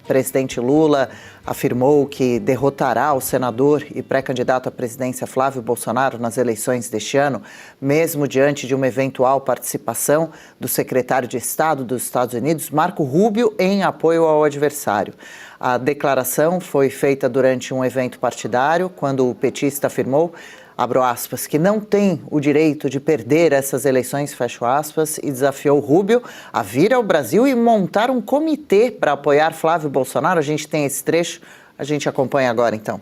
presidente Lula afirmou que derrotará o senador e pré-candidato à presidência Flávio Bolsonaro nas eleições deste ano, mesmo diante de uma eventual participação do secretário de Estado dos Estados Unidos, Marco Rubio, em apoio ao adversário. A declaração foi feita durante um evento partidário, quando o petista afirmou, abro aspas, que não tem o direito de perder essas eleições, fecho aspas, e desafiou Rubio a vir ao Brasil e montar um comitê para apoiar Flávio Bolsonaro. A gente tem esse trecho, a gente acompanha agora, então.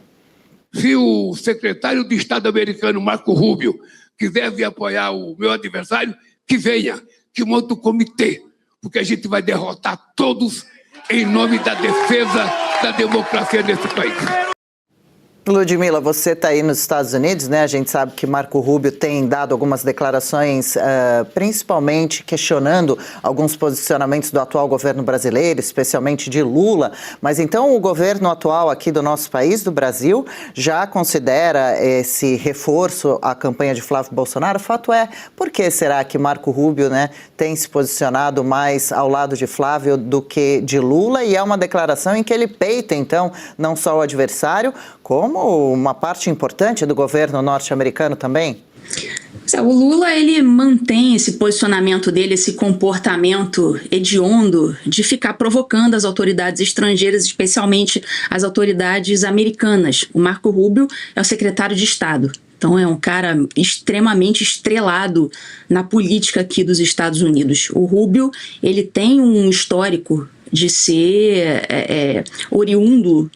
Se o secretário de Estado americano, Marco Rubio, quiser vir apoiar o meu adversário, que venha, que monte um comitê, porque a gente vai derrotar todos em nome da defesa da democracia nesse país. Ludmila, você está aí nos Estados Unidos, né? A gente sabe que Marco Rubio tem dado algumas declarações, principalmente questionando alguns posicionamentos do atual governo brasileiro, especialmente de Lula. Mas então o governo atual aqui do nosso país, do Brasil, já considera esse reforço à campanha de Flávio Bolsonaro? O fato é, por que será que Marco Rubio, né, tem se posicionado mais ao lado de Flávio do que de Lula? E é uma declaração em que ele peita, então, não só o adversário, como uma parte importante do governo norte-americano também? O Lula, ele mantém esse posicionamento dele, esse comportamento hediondo de ficar provocando as autoridades estrangeiras, especialmente as autoridades americanas. O Marco Rubio é o secretário de Estado. Então é um cara extremamente estrelado na política aqui dos Estados Unidos. O Rubio, ele tem um histórico de ser oriundo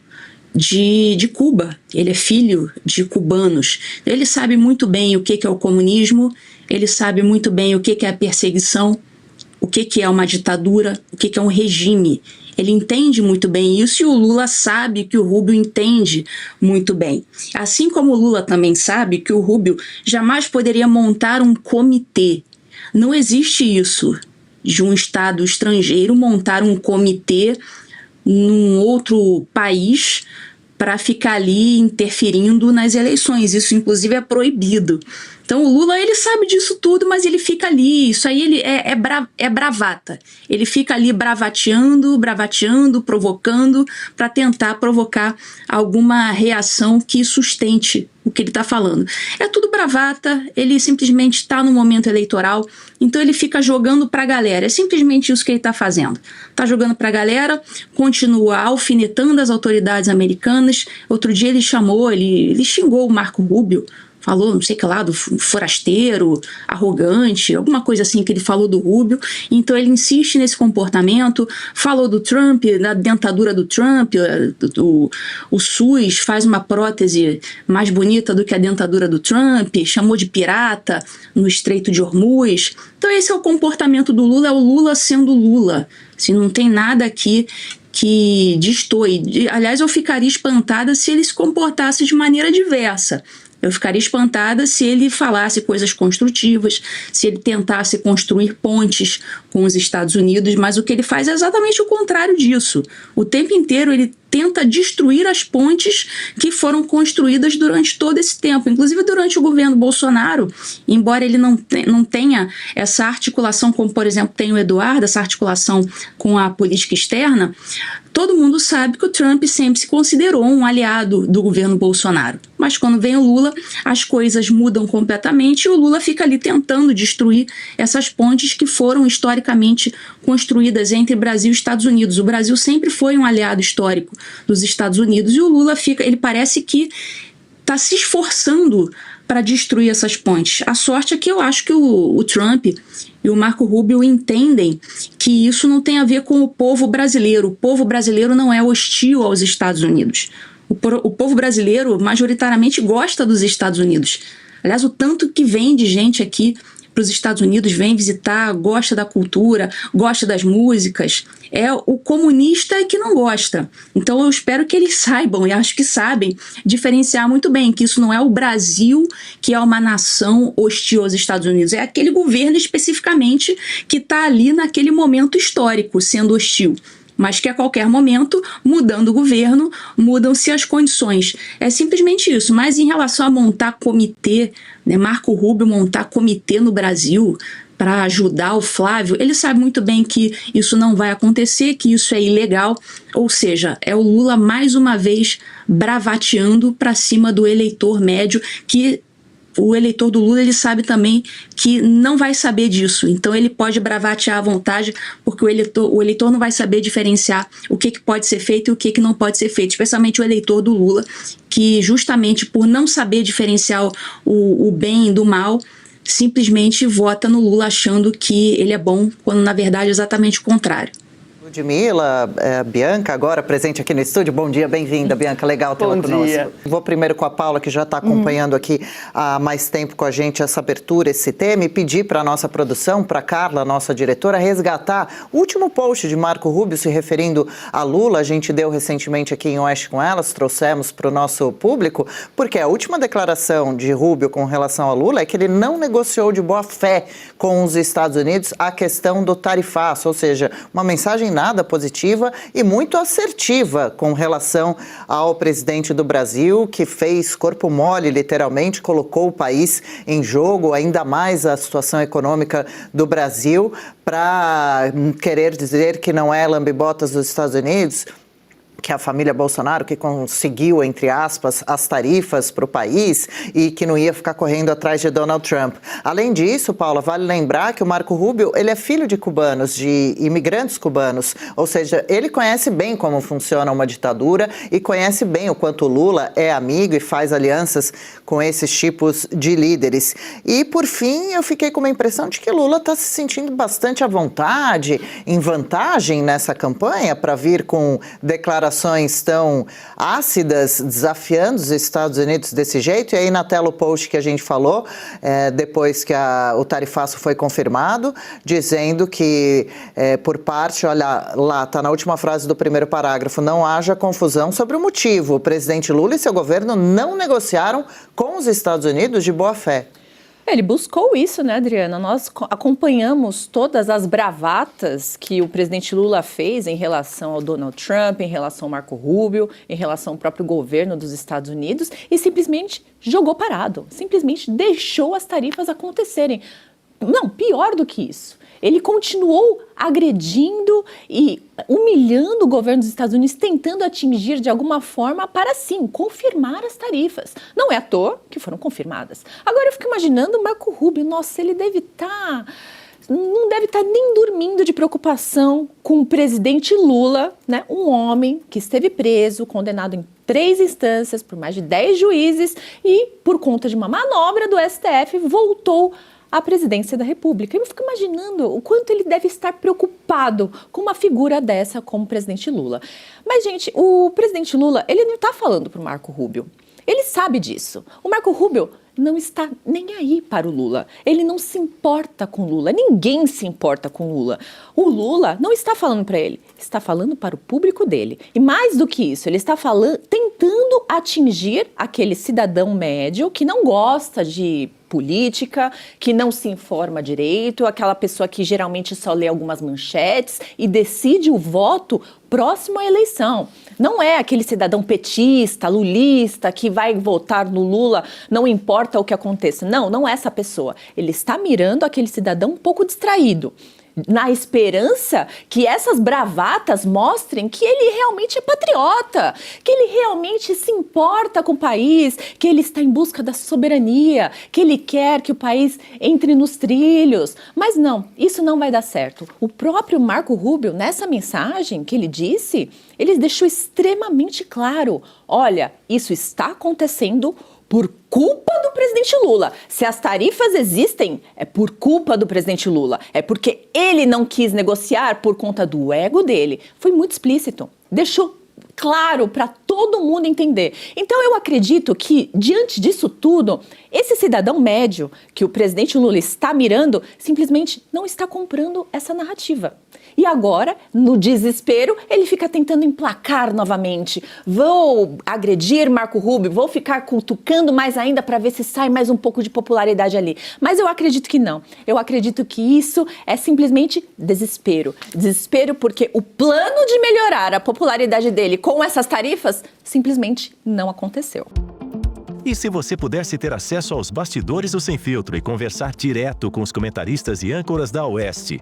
de Cuba. Ele é filho de cubanos. Ele sabe muito bem o que é o comunismo, ele sabe muito bem o que é a perseguição, o que é uma ditadura, o que é um regime. Ele entende muito bem isso e o Lula sabe que o Rubio entende muito bem. Assim como o Lula também sabe que o Rubio jamais poderia montar um comitê. Não existe isso de um Estado estrangeiro montar um comitê num outro país para ficar ali interferindo nas eleições. Isso, inclusive, é proibido. Então, o Lula, ele sabe disso tudo, mas ele fica ali. Isso aí ele é bravata. Ele fica ali bravateando, provocando, para tentar provocar alguma reação que sustente o que ele está falando. É tudo bravata, ele simplesmente está no momento eleitoral, então ele fica jogando para a galera. É simplesmente isso que ele está fazendo. Está jogando para a galera, continua alfinetando as autoridades americanas. Outro dia ele xingou o Marco Rubio, falou, não sei o que lá, do forasteiro, arrogante, alguma coisa assim que ele falou do Rubio. Então ele insiste nesse comportamento, falou do Trump, da dentadura do Trump, o SUS faz uma prótese mais bonita do que a dentadura do Trump, chamou de pirata no Estreito de Hormuz. Então esse é o comportamento do Lula, é o Lula sendo Lula. Assim, não tem nada aqui que destoe. Aliás, eu ficaria espantada se ele se comportasse de maneira diversa. Eu ficaria espantada se ele falasse coisas construtivas, se ele tentasse construir pontes com os Estados Unidos, mas o que ele faz é exatamente o contrário disso. O tempo inteiro ele tenta destruir as pontes que foram construídas durante todo esse tempo, inclusive durante o governo Bolsonaro, embora ele não tenha essa articulação, como por exemplo tem o Eduardo, essa articulação com a política externa. Todo mundo sabe que o Trump sempre se considerou um aliado do governo Bolsonaro. Mas quando vem o Lula, as coisas mudam completamente e o Lula fica ali tentando destruir essas pontes que foram historicamente construídas entre Brasil e Estados Unidos. O Brasil sempre foi um aliado histórico dos Estados Unidos e o Lula ele parece que está se esforçando para destruir essas pontes. A sorte é que eu acho que o Trump e o Marco Rubio entendem que isso não tem a ver com o povo brasileiro. O povo brasileiro não é hostil aos Estados Unidos. O povo brasileiro majoritariamente gosta dos Estados Unidos. Aliás, o tanto que vem de gente aqui para os Estados Unidos, vem visitar, gosta da cultura, gosta das músicas, é o comunista que não gosta. Então eu espero que eles saibam, e acho que sabem, diferenciar muito bem que isso não é o Brasil que é uma nação hostil aos Estados Unidos, é aquele governo especificamente que está ali naquele momento histórico sendo hostil. Mas que a qualquer momento, mudando o governo, mudam-se as condições. É simplesmente isso. Mas em relação a montar comitê, né, Marco Rubio montar comitê no Brasil, para ajudar o Flávio, ele sabe muito bem que isso não vai acontecer, que isso é ilegal, ou seja, é o Lula mais uma vez bravateando para cima do eleitor médio, que o eleitor do Lula ele sabe também que não vai saber disso, então ele pode bravatear à vontade, porque o eleitor não vai saber diferenciar o que pode ser feito e o que não pode ser feito, especialmente o eleitor do Lula, que justamente por não saber diferenciar o bem do mal, simplesmente vota no Lula achando que ele é bom, quando na verdade é exatamente o contrário. Ludmila, Bianca, agora presente aqui no estúdio. Bom dia, bem-vinda, Bianca. Legal tê-la conosco. Dia. Vou primeiro com a Paula, que já está acompanhando aqui há mais tempo com a gente essa abertura, esse tema, e pedir para a nossa produção, para a Carla, nossa diretora, resgatar o último post de Marco Rubio se referindo a Lula. A gente deu recentemente aqui em Oeste com Elas, trouxemos para o nosso público, porque a última declaração de Rubio com relação a Lula é que ele não negociou de boa fé com os Estados Unidos a questão do tarifaço, ou seja, uma mensagem nada positiva e muito assertiva com relação ao presidente do Brasil, que fez corpo mole, literalmente, colocou o país em jogo, ainda mais a situação econômica do Brasil, para querer dizer que não é lambe-botas dos Estados Unidos, que a família Bolsonaro que conseguiu, entre aspas, as tarifas para o país e que não ia ficar correndo atrás de Donald Trump. Além disso, Paula, vale lembrar que o Marco Rubio, ele é filho de cubanos, de imigrantes cubanos, ou seja, ele conhece bem como funciona uma ditadura e conhece bem o quanto o Lula é amigo e faz alianças com esses tipos de líderes. E, por fim, eu fiquei com uma impressão de que Lula está se sentindo bastante à vontade, em vantagem nessa campanha, para vir com declarações tão ácidas, desafiando os Estados Unidos desse jeito. E aí na tela o post que a gente falou, depois que o tarifaço foi confirmado, dizendo que por parte, olha lá, está na última frase do primeiro parágrafo, não haja confusão sobre o motivo. O presidente Lula e seu governo não negociaram com os Estados Unidos de boa fé. Ele buscou isso, né, Adriana? Nós acompanhamos todas as bravatas que o presidente Lula fez em relação ao Donald Trump, em relação ao Marco Rubio, em relação ao próprio governo dos Estados Unidos e simplesmente jogou parado, simplesmente deixou as tarifas acontecerem. Não, pior do que isso. Ele continuou agredindo e humilhando o governo dos Estados Unidos, tentando atingir de alguma forma para, sim, confirmar as tarifas. Não é à toa que foram confirmadas. Agora eu fico imaginando o Marco Rubio, nossa, ele deve estar... não deve estar nem dormindo de preocupação com o presidente Lula, né? Um homem que esteve preso, condenado em 3 instâncias por mais de 10 juízes e, por conta de uma manobra do STF, voltou à presidência da República. Eu fico imaginando o quanto ele deve estar preocupado com uma figura dessa como o presidente Lula. Mas, gente, o presidente Lula, ele não está falando para o Marco Rubio. Ele sabe disso. O Marco Rubio não está nem aí para o Lula. Ele não se importa com o Lula. Ninguém se importa com o Lula. O Lula não está falando para ele, está falando para o público dele. E mais do que isso, ele está tentando atingir aquele cidadão médio que não gosta de política, que não se informa direito, aquela pessoa que geralmente só lê algumas manchetes e decide o voto próximo à eleição. Não é aquele cidadão petista, lulista, que vai votar no Lula, não importa o que aconteça. Não, não é essa pessoa. Ele está mirando aquele cidadão um pouco distraído, na esperança que essas bravatas mostrem que ele realmente é patriota, que ele realmente se importa com o país, que ele está em busca da soberania, que ele quer que o país entre nos trilhos. Mas não, isso não vai dar certo. O próprio Marco Rubio, nessa mensagem que ele disse, ele deixou extremamente claro, olha, isso está acontecendo por culpa do presidente Lula. Se as tarifas existem, é por culpa do presidente Lula. É porque ele não quis negociar por conta do ego dele. Foi muito explícito. Deixou claro para todo mundo entender. Então eu acredito que, diante disso tudo, esse cidadão médio que o presidente Lula está mirando, simplesmente não está comprando essa narrativa. E agora, no desespero, ele fica tentando emplacar novamente. Vou agredir Marco Rubio, vou ficar cutucando mais ainda para ver se sai mais um pouco de popularidade ali. Mas eu acredito que não. Eu acredito que isso é simplesmente desespero. Desespero porque o plano de melhorar a popularidade dele com essas tarifas simplesmente não aconteceu. E se você pudesse ter acesso aos bastidores do Sem Filtro e conversar direto com os comentaristas e âncoras da Oeste?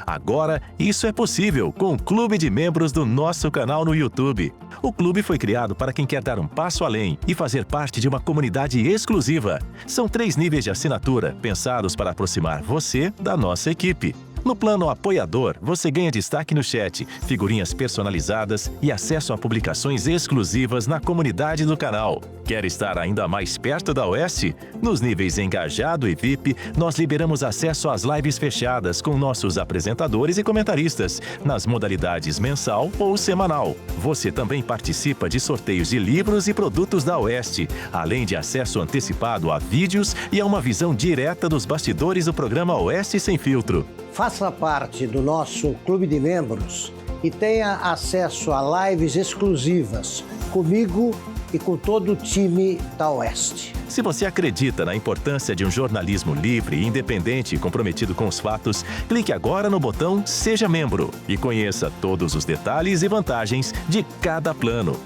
Agora, isso é possível com o Clube de Membros do nosso canal no YouTube. O clube foi criado para quem quer dar um passo além e fazer parte de uma comunidade exclusiva. São 3 níveis de assinatura, pensados para aproximar você da nossa equipe. No plano apoiador, você ganha destaque no chat, figurinhas personalizadas e acesso a publicações exclusivas na comunidade do canal. Quer estar ainda mais perto da Oeste? Nos níveis Engajado e VIP, nós liberamos acesso às lives fechadas com nossos apresentadores e comentaristas, nas modalidades mensal ou semanal. Você também participa de sorteios de livros e produtos da Oeste, além de acesso antecipado a vídeos e a uma visão direta dos bastidores do programa Oeste Sem Filtro. Faça parte do nosso clube de membros e tenha acesso a lives exclusivas comigo e com todo o time da Oeste. Se você acredita na importância de um jornalismo livre, independente e comprometido com os fatos, clique agora no botão Seja Membro e conheça todos os detalhes e vantagens de cada plano.